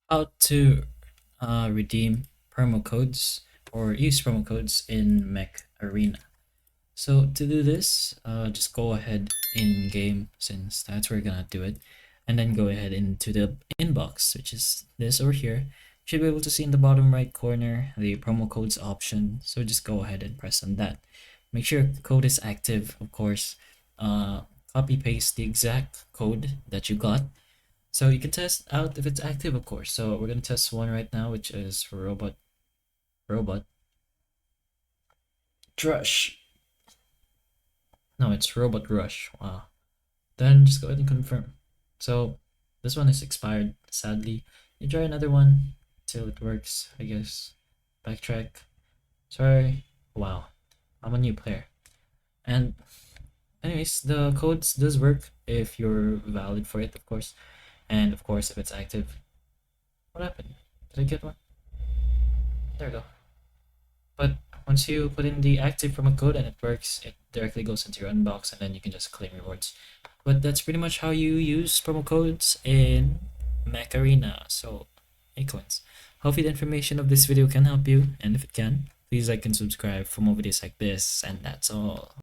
how to redeem promo codes or use promo codes in Mech Arena. So to do this, just go ahead in game since that's where we're gonna do it, and then go ahead into the inbox, which is this over here. You should be able to see in the bottom right corner the promo codes option. So just go ahead and press on that. Make sure the code is active, of course. Copy paste the exact code that you got. So you can test out if it's active, of course. So we're gonna test one right now, which is for robot drush. No, it's robot rush. Wow. Then just go ahead and confirm. So this one is expired, sadly. You try another one till it works, I guess. Backtrack. Sorry. Wow. I'm a new player. And anyways, the codes does work if you're valid for it, of course. And of course if it's active. What happened? Did I get one? There we go. But once you put in the active promo code and it works, it directly goes into your unbox and then you can just claim rewards. But that's pretty much how you use promo codes in Mac Arena. So, hey coins. Hopefully the information of this video can help you, and if it can, please like and subscribe for more videos like this, and that's all.